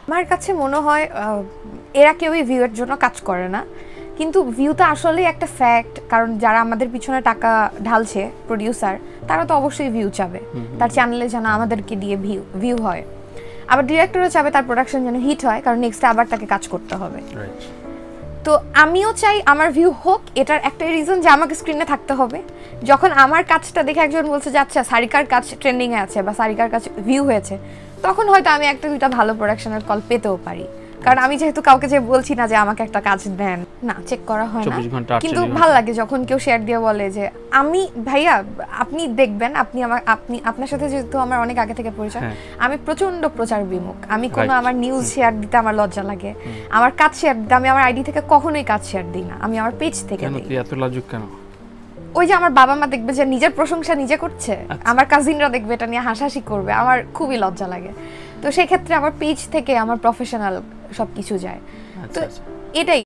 আমার কাছে মনে হয় এরা কেউই ভিউয়ের জন্য কাজ করে না, কিন্তু ভিউটা আসলেই একটা ফ্যাক্ট। কারণ যারা আমাদের পিছনে টাকা ঢালছে, প্রোডিউসার, তারা তো অবশ্যই ভিউ চাবে, তার চ্যানেলে যেন আমাদেরকে দিয়ে ভিউ হয়। আবার ডিরেক্টরও চাবে তার প্রোডাকশন যেন হিট হয়, কারণ নেক্সট আবার তাকে কাজ করতে হবে। তো আমিও চাই আমার ভিউ হোক, এটার একটাই রিজন যে আমাকে স্ক্রিনে থাকতে হবে। যখন আমার কাজটা দেখে একজন বলছে যে আচ্ছা সারিকার কাজ ট্রেন্ডিংয়ে আছে বা সারিকার কাজ ভিউ হয়েছে, তখন হয়তো আমি একটা দুইটা ভালো প্রোডাকশনের কল পেতেও পারি। কারণ আমি যেহেতু কাউকে যে বলছি না যে আমাকে একটা কাজ দেন, না, চেক করা হয় না। কিন্তু ভালো লাগে যখন কেউ শেয়ার দিয়ে বলে যে আমি ভাইয়া আপনি দেখবেন, আপনার সাথে যেহেতু আমার অনেক আগে থেকে পরিচয়, আমি প্রচন্ড প্রচার বিমুখ। আমি কোনো আমার নিউজ শেয়ার দিতে আমার লজ্জা লাগে, আমার কাজ শেয়ার দিতে আমি আমার আইডি থেকে কখনোই কাজ শেয়ার দিই না, আমি আমার পেজ থেকে দিই। এত লাজুক কেন? ওই যে আমার বাবা মা দেখবে যে নিজের প্রশংসা নিজে করছে, আমার কাজিনরা দেখবে এটা নিয়ে হাসাহাসি করবে, আমার খুবই লজ্জা লাগে। তো সেই ক্ষেত্রে আমার পেজ থেকে আমার প্রফেশনাল সবকিছু যায়। তো এটাই।